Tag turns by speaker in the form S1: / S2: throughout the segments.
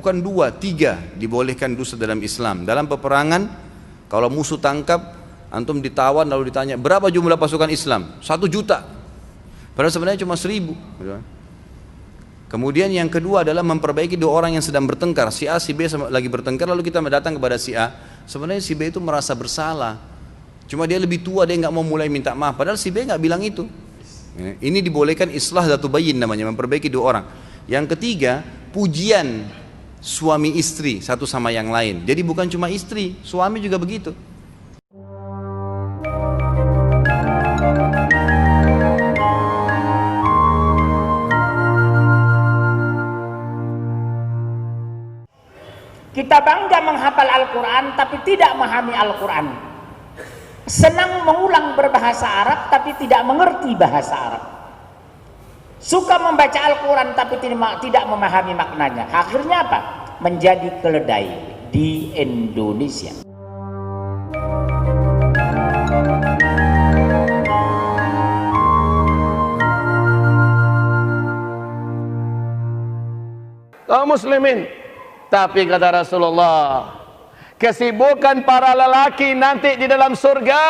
S1: bukan 2, 3 dibolehkan dusta dalam Islam. Dalam peperangan, kalau musuh tangkap, antum ditawan lalu ditanya, berapa jumlah pasukan Islam? 1 juta. Padahal sebenarnya cuma 1000. Kemudian yang kedua adalah memperbaiki 2 orang yang sedang bertengkar. Si A, si B lagi bertengkar, lalu kita datang kepada si A. Sebenarnya si B itu merasa bersalah. Cuma dia lebih tua, dia nggak mau mulai minta maaf. Padahal si B nggak bilang itu. Ini dibolehkan islah dzatu bayyin namanya, memperbaiki 2 orang. Yang ketiga, pujian suami istri satu sama yang lain. Jadi bukan cuma istri, suami juga begitu.
S2: Kita bangga menghafal Al-Quran tapi tidak memahami Al-Quran. Senang mengulang berbahasa Arab tapi tidak mengerti bahasa Arab. Suka membaca Al-Quran tapi tidak memahami maknanya. Akhirnya apa? Menjadi keledai di Indonesia.
S3: Kaum muslimin, tapi kata Rasulullah, kesibukan para lelaki nanti di dalam surga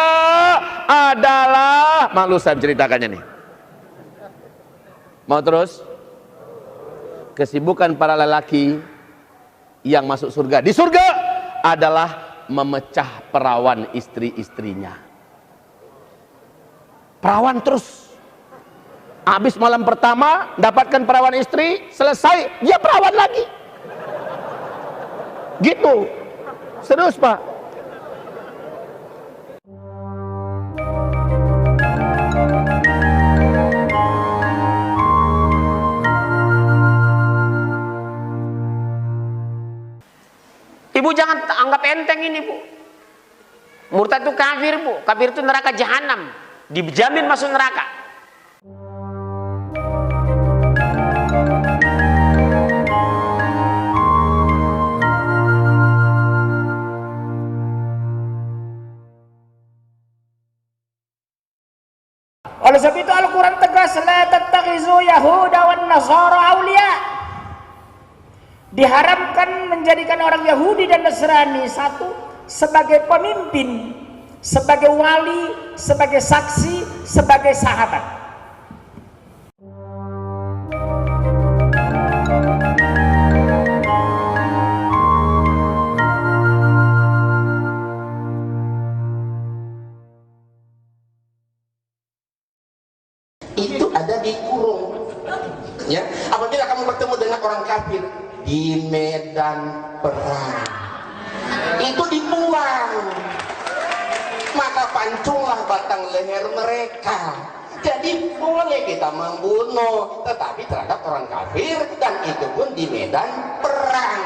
S3: adalah, malu saya menceritakannya nih. Mau terus? Kesibukan para lelaki yang masuk surga, di surga adalah memecah perawan istri-istrinya. Perawan terus. Habis malam pertama dapatkan perawan istri, selesai dia perawan lagi. Gitu. Serius, Pak.
S4: Ibu jangan anggap enteng ini, Bu. Murtad itu kafir, Bu. Kafir itu neraka jahanam. Dijamin masuk neraka.
S2: Oleh sebab itu Al-Quran tegas, la tattakhizu yahuda wan nasara awliya. Diharamkan menjadikan orang Yahudi dan Nasrani satu sebagai pemimpin, sebagai wali, sebagai saksi, sebagai sahabat.
S5: Itu ada dikurung. Ya, apabila kamu bertemu dengan orang kafir di medan perang, itu dibuang, maka pancunglah batang leher mereka. Jadi boleh kita membunuh, tetapi terhadap orang kafir, dan itu pun di medan perang.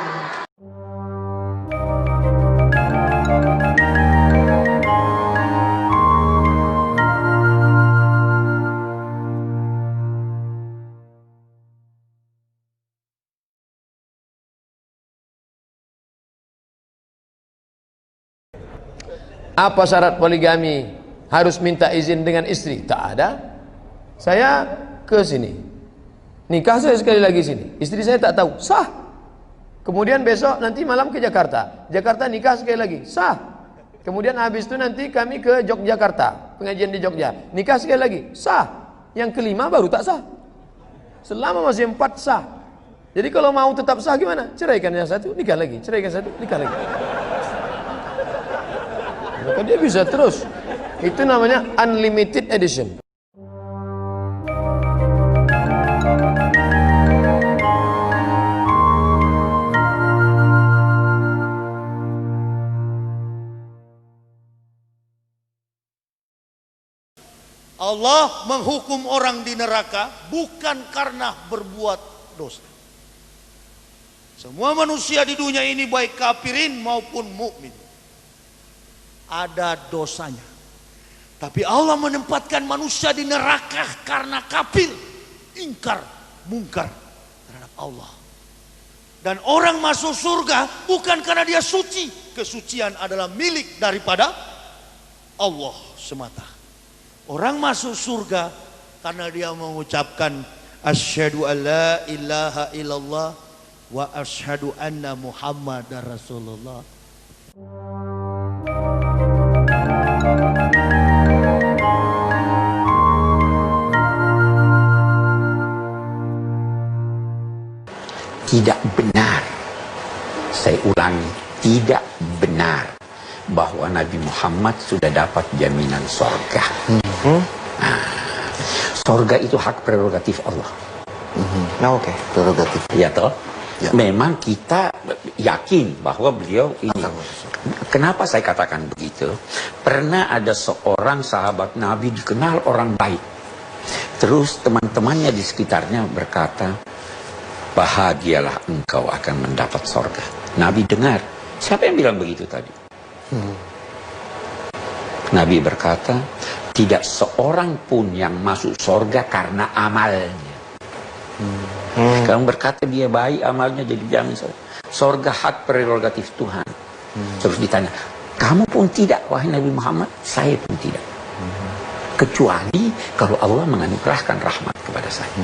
S3: Apa syarat poligami? Harus minta izin dengan istri? Tak ada. Saya ke sini, nikah saya sekali lagi sini, istri saya tak tahu, sah. Kemudian besok nanti malam ke Jakarta, Jakarta nikah sekali lagi, sah. Kemudian habis itu nanti kami ke Yogyakarta, pengajian di Jogja, nikah sekali lagi, sah. Yang kelima baru tak sah. Selama masih 4 sah. Jadi kalau mau tetap sah gimana? Ceraikan yang satu, nikah lagi, ceraikan satu, nikah lagi. Maka dia bisa terus. Itu namanya unlimited edition.
S6: Allah menghukum orang di neraka bukan karena berbuat dosa. Semua manusia di dunia ini baik kafirin maupun mukmin ada dosanya. Tapi Allah menempatkan manusia di neraka karena kafir, ingkar, mungkar terhadap Allah. Dan orang masuk surga bukan karena dia suci. Kesucian adalah milik daripada Allah semata. Orang masuk surga karena dia mengucapkan asyhadu alla ilaha illallah wa asyhadu anna Muhammadar Rasulullah.
S7: Tidak benar, saya ulangi, tidak benar bahwa Nabi Muhammad sudah dapat jaminan sorga. Sorga itu hak prerogatif Allah.
S8: Oke, prerogatif.
S7: Ya toh?
S8: Ya.
S7: Memang kita yakin bahwa beliau ini. Kenapa saya katakan begitu? Pernah ada seorang sahabat Nabi dikenal orang baik. Terus teman-temannya di sekitarnya berkata, bahagialah engkau akan mendapat sorga. Nabi dengar. Siapa yang bilang begitu tadi? Nabi berkata, tidak seorang pun yang masuk sorga karena amalnya. Kamu berkata dia baik, amalnya jadi jamin sorga, hak prerogatif Tuhan. Terus ditanya, kamu pun tidak, wahai Nabi Muhammad? Saya pun tidak. Kecuali kalau Allah menganugerahkan rahmat kepada saya.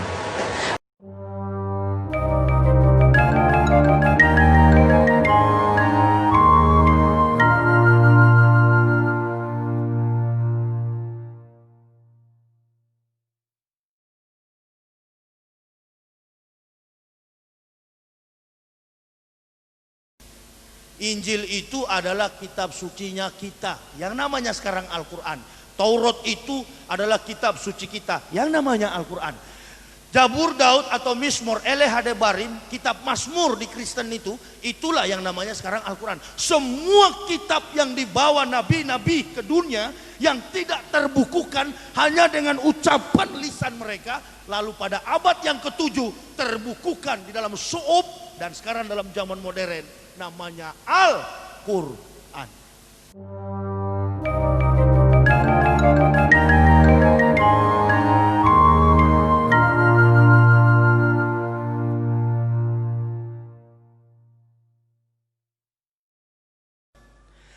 S6: Injil itu adalah kitab sucinya kita, yang namanya sekarang Al-Quran. Taurat itu adalah kitab suci kita, yang namanya Al-Quran. Jabur Daud atau Mismor Elehadebarim, kitab Mazmur di Kristen itu, itulah yang namanya sekarang Al-Quran. Semua kitab yang dibawa nabi-nabi ke dunia yang tidak terbukukan hanya dengan ucapan lisan mereka, lalu pada abad yang ke-7 terbukukan di dalam su'ub, dan sekarang dalam zaman modern namanya Al-Quran.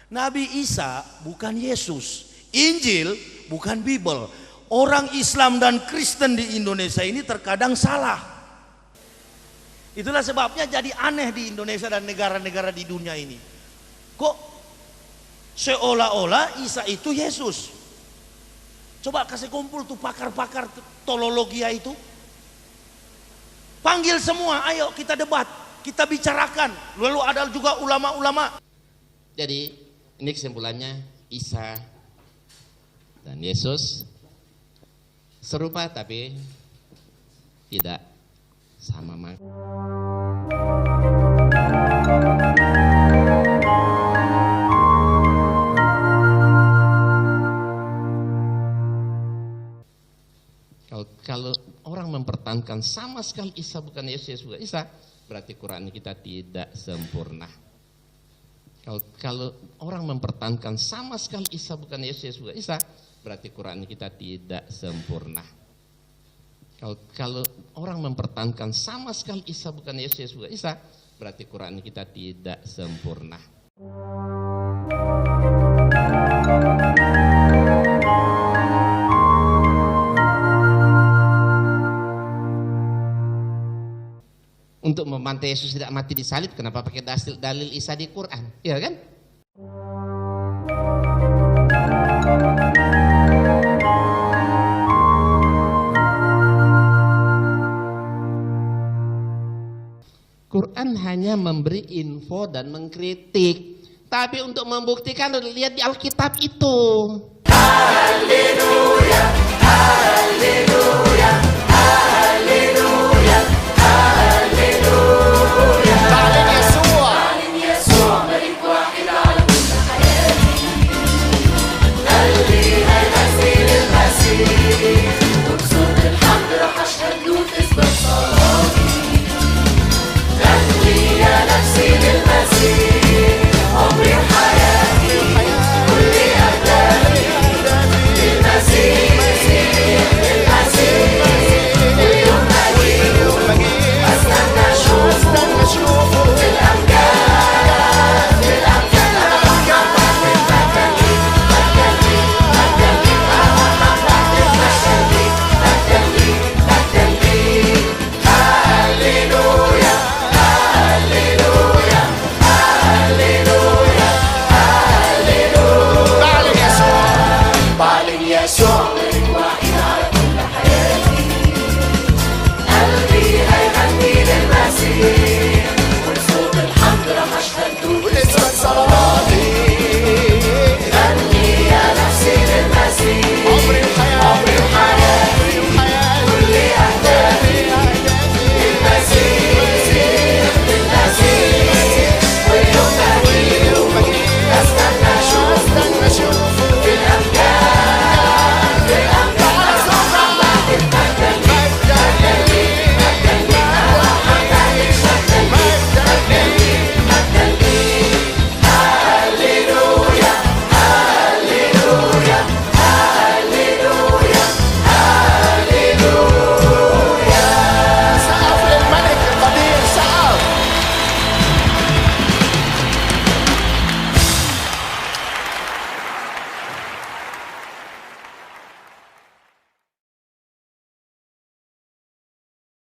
S6: Nabi Isa bukan Yesus, Injil bukan Bible. Orang Islam dan Kristen di Indonesia ini terkadang salah. Itulah sebabnya jadi aneh di Indonesia dan negara-negara di dunia ini. Kok seolah-olah Isa itu Yesus? Coba kasih kumpul tuh pakar-pakar teologia itu. Panggil semua, ayo kita debat, kita bicarakan. Lalu ada juga ulama-ulama.
S9: Jadi ini kesimpulannya, Isa dan Yesus serupa tapi tidak sama makna. Kalau orang mempertahankan sama sekali Isa bukan Yesus, bukan Isa, berarti Quran kita tidak sempurna. Kalau orang mempertahankan sama sekali Isa bukan Yesus, bukan Isa, berarti Quran kita tidak sempurna. Kalau orang mempertahankan sama sekali Isa bukan Yesus, bukan Isa, berarti Quran kita tidak sempurna. Untuk membantai Yesus tidak mati disalib, kenapa pakai dalil Isa di Quran? Iya kan? Quran hanya memberi info dan mengkritik, tapi untuk membuktikan lihat di Alkitab itu. Haleluya.